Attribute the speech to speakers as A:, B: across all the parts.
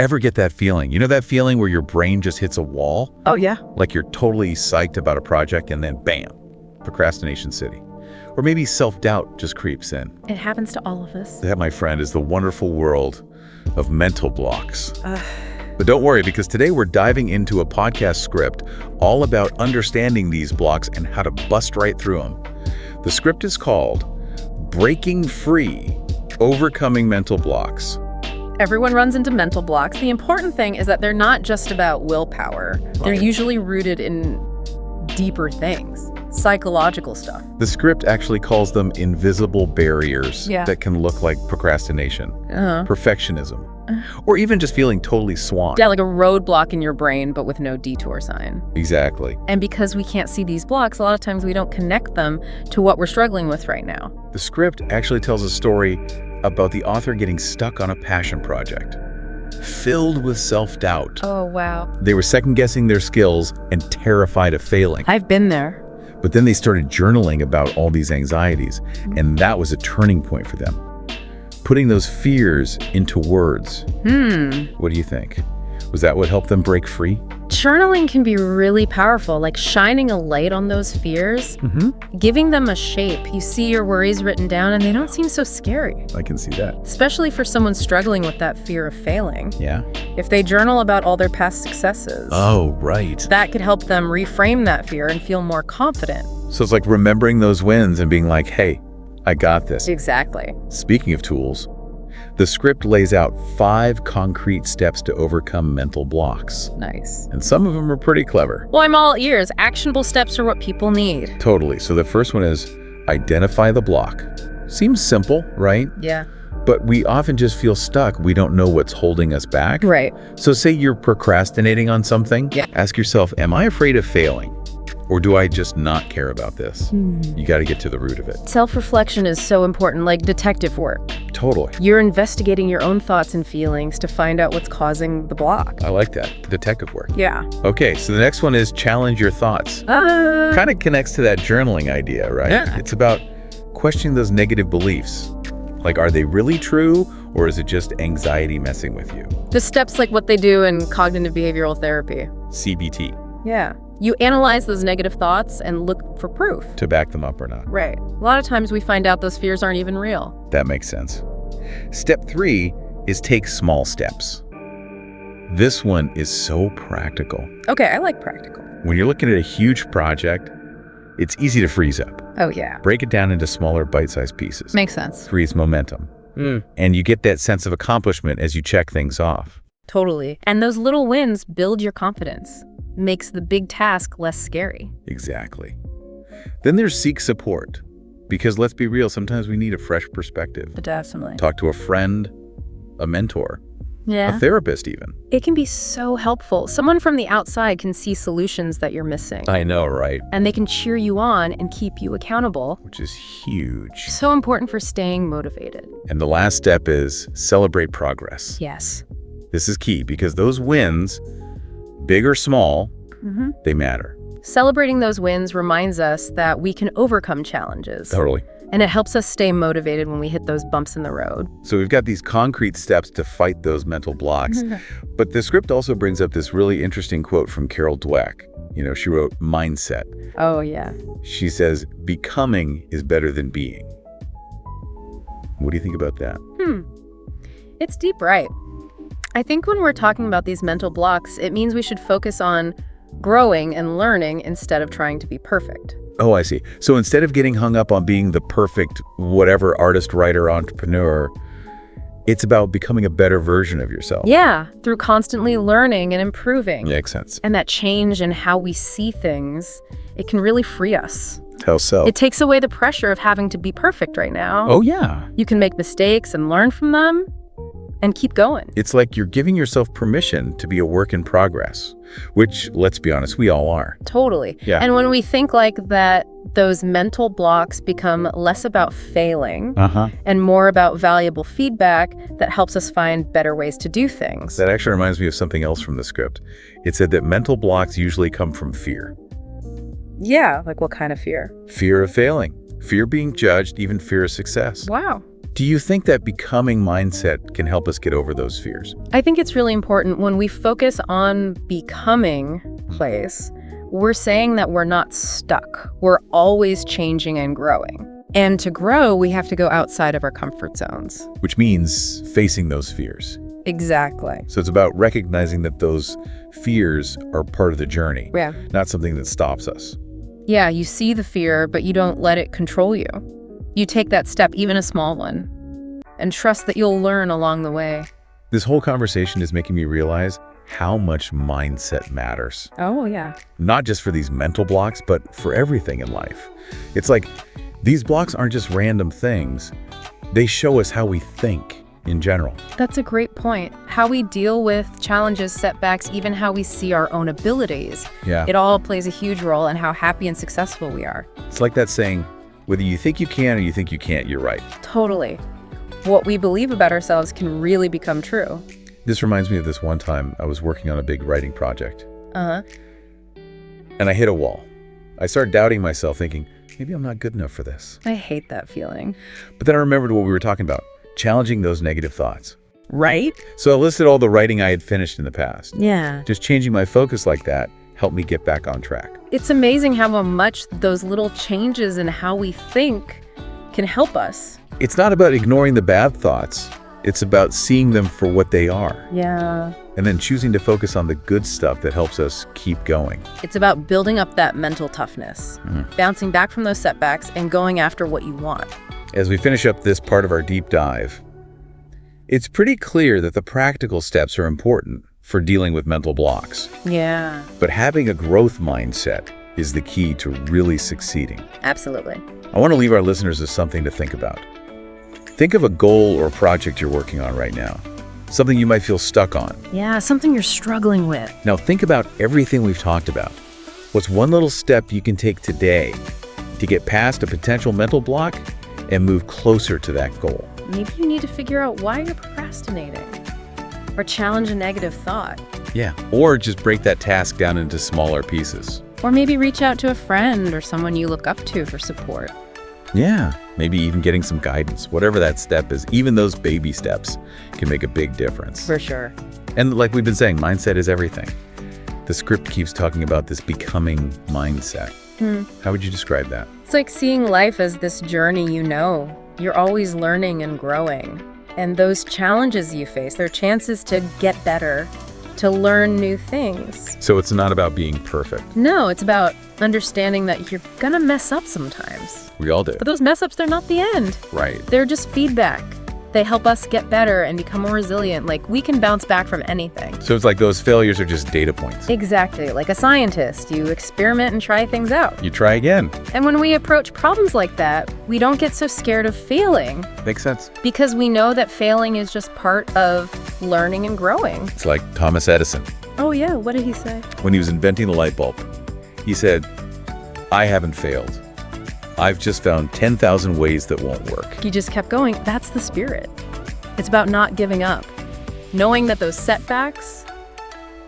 A: Ever get that feeling? You know that feeling where your brain just hits a wall?
B: Oh, yeah.
A: Like you're totally psyched about a project and then bam, procrastination city. Or maybe self-doubt just creeps in.
B: It happens to all of us.
A: That, my friend, is the wonderful world of mental blocks. But don't worry, because today we're diving into a podcast script all about understanding these blocks and how to bust right through them. The script is called Breaking Free, Overcoming Mental Blocks.
B: Everyone runs into mental blocks. The important thing is that they're not just about willpower. They're usually rooted in deeper things, psychological stuff.
A: The script actually calls them invisible barriers that can look like procrastination, perfectionism, or even just feeling totally swamped.
B: Yeah, like a roadblock in your brain, but with no detour sign.
A: Exactly.
B: And because we can't see these blocks, a lot of times we don't connect them to what we're struggling with right now.
A: The script actually tells a story about the author getting stuck on a passion project, filled with self-doubt.
B: Oh, wow.
A: They were second-guessing their skills and terrified of failing.
B: I've been there.
A: But then they started journaling about all these anxieties, and that was a turning point for them. Putting those fears into words. What do you think? Was that what helped them break free?
B: Journaling can be really powerful, like shining a light on those fears, giving them a shape. You see your worries written down and they don't seem so scary.
A: I can see that.
B: Especially for someone struggling with that fear of failing.
A: Yeah.
B: If they journal about all their past successes.
A: Oh, right.
B: That could help them reframe that fear and feel more confident.
A: So it's like remembering those wins and being like, hey, I got this.
B: Exactly.
A: Speaking of tools, the script lays out 5 concrete steps to overcome mental blocks.
B: Nice.
A: And some of them are pretty clever.
B: Well, I'm all ears. Actionable steps are what people need.
A: Totally. So the first one is identify the block. Seems simple, right?
B: Yeah.
A: But we often just feel stuck. We don't know what's holding us back.
B: Right.
A: So say you're procrastinating on something.
B: Yeah.
A: Ask yourself, am I afraid of failing? Or do I just not care about this? You got to get to the root of it.
B: Self-reflection is so important, like detective work.
A: Totally.
B: You're investigating your own thoughts and feelings to find out what's causing the block.
A: I like that. Detective work.
B: Yeah.
A: Okay, so the next one is challenge your thoughts. Kind of connects to that journaling idea, right?
B: Yeah.
A: It's about questioning those negative beliefs. Like, are they really true, or is it just anxiety messing with you?
B: The steps like what they do in cognitive behavioral therapy.
A: CBT.
B: Yeah. You analyze those negative thoughts and look for proof.
A: To back them up or not.
B: Right. A lot of times we find out those fears aren't even real.
A: That makes sense. Step 3 is take small steps. This one is so practical.
B: Okay, I like practical.
A: When you're looking at a huge project, it's easy to freeze up.
B: Oh, yeah.
A: Break it down into smaller bite-sized pieces.
B: Makes sense.
A: Creates momentum. And you get that sense of accomplishment as you check things off.
B: Totally. And those little wins build your confidence. Makes the big task less scary.
A: Exactly. Then there's seek support. Because let's be real, sometimes we need a fresh perspective.
B: Definitely.
A: Talk to a friend, a mentor,
B: Yeah.
A: a therapist even.
B: It can be so helpful. Someone from the outside can see solutions that you're missing.
A: I know, right?
B: And they can cheer you on and keep you accountable.
A: Which is huge.
B: So important for staying motivated.
A: And the last step is celebrate progress.
B: Yes.
A: This is key because those wins, big or small, they matter.
B: Celebrating those wins reminds us that we can overcome challenges.
A: Totally.
B: And it helps us stay motivated when we hit those bumps in the road.
A: So we've got these concrete steps to fight those mental blocks. But the script also brings up this really interesting quote from Carol Dweck. You know, she wrote Mindset.
B: Oh, yeah.
A: She says, becoming is better than being. What do you think about that?
B: It's deep, right? I think when we're talking about these mental blocks, it means we should focus on growing and learning instead of trying to be perfect.
A: Oh, I see. So instead of getting hung up on being the perfect whatever artist, writer, entrepreneur, it's about becoming a better version of yourself.
B: Yeah, through constantly learning and improving.
A: Makes sense.
B: And that change in how we see things, it can really free us.
A: How so?
B: It takes away the pressure of having to be perfect right now.
A: Oh, yeah.
B: You can make mistakes and learn from them and keep going.
A: It's like you're giving yourself permission to be a work in progress, which, let's be honest, we all are.
B: Totally.
A: Yeah.
B: And when we think like that, those mental blocks become less about failing and more about valuable feedback that helps us find better ways to do things.
A: That actually reminds me of something else from the script. It said that mental blocks usually come from fear.
B: Yeah, like what kind of fear?
A: Fear of failing, fear of being judged, even fear of success.
B: Wow.
A: Do you think that becoming mindset can help us get over those fears?
B: I think it's really important when we focus on becoming place, we're saying that we're not stuck. We're always changing and growing. And to grow, we have to go outside of our comfort zones.
A: Which means facing those fears.
B: Exactly.
A: So it's about recognizing that those fears are part of the journey,
B: Yeah.
A: not something that stops us.
B: Yeah, you see the fear, but you don't let it control you. You take that step, even a small one, and trust that you'll learn along the way.
A: This whole conversation is making me realize how much mindset matters.
B: Oh, yeah.
A: Not just for these mental blocks, but for everything in life. It's like these blocks aren't just random things. They show us how we think in general.
B: That's a great point. How we deal with challenges, setbacks, even how we see our own abilities.
A: Yeah.
B: It all plays a huge role in how happy and successful we are.
A: It's like that saying, whether you think you can or you think you can't, you're right.
B: Totally. What we believe about ourselves can really become true.
A: This reminds me of this one time I was working on a big writing project.
B: Uh-huh.
A: And I hit a wall. I started doubting myself, thinking, maybe I'm not good enough for this.
B: I hate that feeling.
A: But then I remembered what we were talking about, challenging those negative thoughts.
B: Right?
A: So I listed all the writing I had finished in the past.
B: Yeah.
A: Just changing my focus like that helped me get back on track.
B: It's amazing how much those little changes in how we think can help us.
A: It's not about ignoring the bad thoughts. It's about seeing them for what they are.
B: Yeah.
A: And then choosing to focus on the good stuff that helps us keep going.
B: It's about building up that mental toughness, bouncing back from those setbacks and going after what you want.
A: As we finish up this part of our deep dive, it's pretty clear that the practical steps are important for dealing with mental blocks.
B: Yeah.
A: But having a growth mindset is the key to really succeeding.
B: Absolutely.
A: I want to leave our listeners with something to think about. Think of a goal or project you're working on right now, something you might feel stuck on.
B: Yeah, something you're struggling with.
A: Now think about everything we've talked about. What's one little step you can take today to get past a potential mental block and move closer to that goal?
B: Maybe you need to figure out why you're procrastinating or challenge a negative thought.
A: Yeah. Or just break that task down into smaller pieces.
B: Or maybe reach out to a friend or someone you look up to for support.
A: Yeah. Maybe even getting some guidance. Whatever that step is, even those baby steps can make a big difference.
B: For sure.
A: And like we've been saying, mindset is everything. The script keeps talking about this becoming mindset. How would you describe that?
B: It's like seeing life as this journey, You're always learning and growing. And those challenges you face, they're chances to get better, to learn new things.
A: So it's not about being perfect.
B: No, it's about understanding that you're gonna mess up sometimes.
A: We all do.
B: But those mess ups, they're not the end.
A: Right.
B: They're just feedback. They help us get better and become more resilient. Like, we can bounce back from anything.
A: So it's like those failures are just data points.
B: Exactly. Like a scientist, you experiment and try things out.
A: You try again.
B: And when we approach problems like that, we don't get so scared of failing
A: Makes sense.
B: because we know that failing is just part of learning and growing.
A: It's like Thomas Edison.
B: Oh yeah, what did he say?
A: When he was inventing the light bulb, he said, I haven't failed. I've just found 10,000 ways that won't work.
B: He just kept going. That's the spirit. It's about not giving up. Knowing that those setbacks,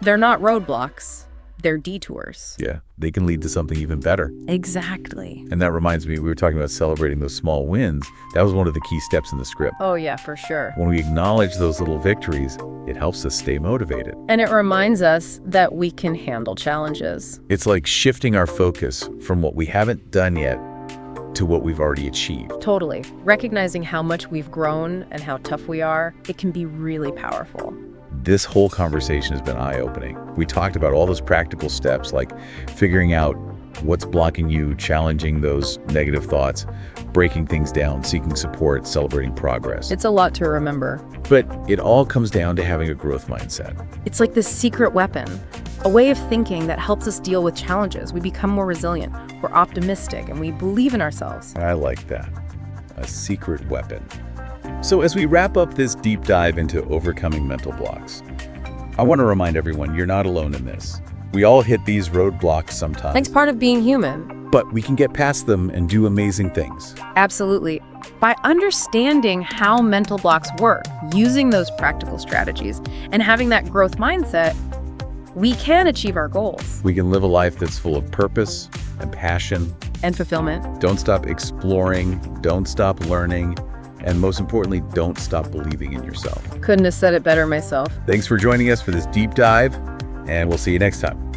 B: they're not roadblocks, they're detours.
A: Yeah, they can lead to something even better.
B: Exactly.
A: And that reminds me, we were talking about celebrating those small wins. That was one of the key steps in the script.
B: Oh yeah, for sure.
A: When we acknowledge those little victories, it helps us stay motivated.
B: And it reminds us that we can handle challenges.
A: It's like shifting our focus from what we haven't done yet to what we've already achieved.
B: Totally. Recognizing how much we've grown and how tough we are, it can be really powerful.
A: This whole conversation has been eye-opening. We talked about all those practical steps, like figuring out what's blocking you, challenging those negative thoughts, breaking things down, seeking support, celebrating progress.
B: It's a lot to remember.
A: But it all comes down to having a growth mindset.
B: It's like this secret weapon, a way of thinking that helps us deal with challenges. We become more resilient, we're optimistic, and we believe in ourselves.
A: I like that. A secret weapon. So as we wrap up this deep dive into overcoming mental blocks, I want to remind everyone you're not alone in this. We all hit these roadblocks sometimes.
B: It's part of being human.
A: But we can get past them and do amazing things.
B: Absolutely. By understanding how mental blocks work, using those practical strategies, and having that growth mindset, we can achieve our goals.
A: We can live a life that's full of purpose and passion.
B: And fulfillment.
A: Don't stop exploring. Don't stop learning. And most importantly, don't stop believing in yourself.
B: Couldn't have said it better myself.
A: Thanks for joining us for this deep dive, and we'll see you next time.